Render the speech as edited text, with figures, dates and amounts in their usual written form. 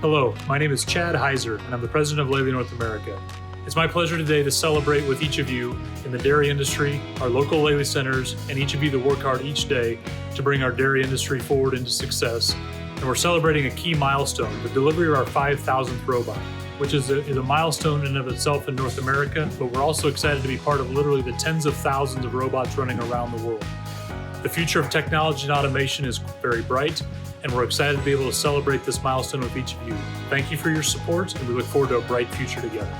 Hello, my name is Chad Heiser, and I'm the president of Lely North America. It's my pleasure today to celebrate with each of you in the dairy industry, our local Lely Centers, and each of you that work hard each day to bring our dairy industry forward into success. And we're celebrating a key milestone, the delivery of our 5,000th robot, which is a milestone in and of itself in North America, but we're also excited to be part of literally the tens of thousands of robots running around the world. The future of technology and automation is very bright, and we're excited to be able to celebrate this milestone with each of you. Thank you for your support, and we look forward to a bright future together.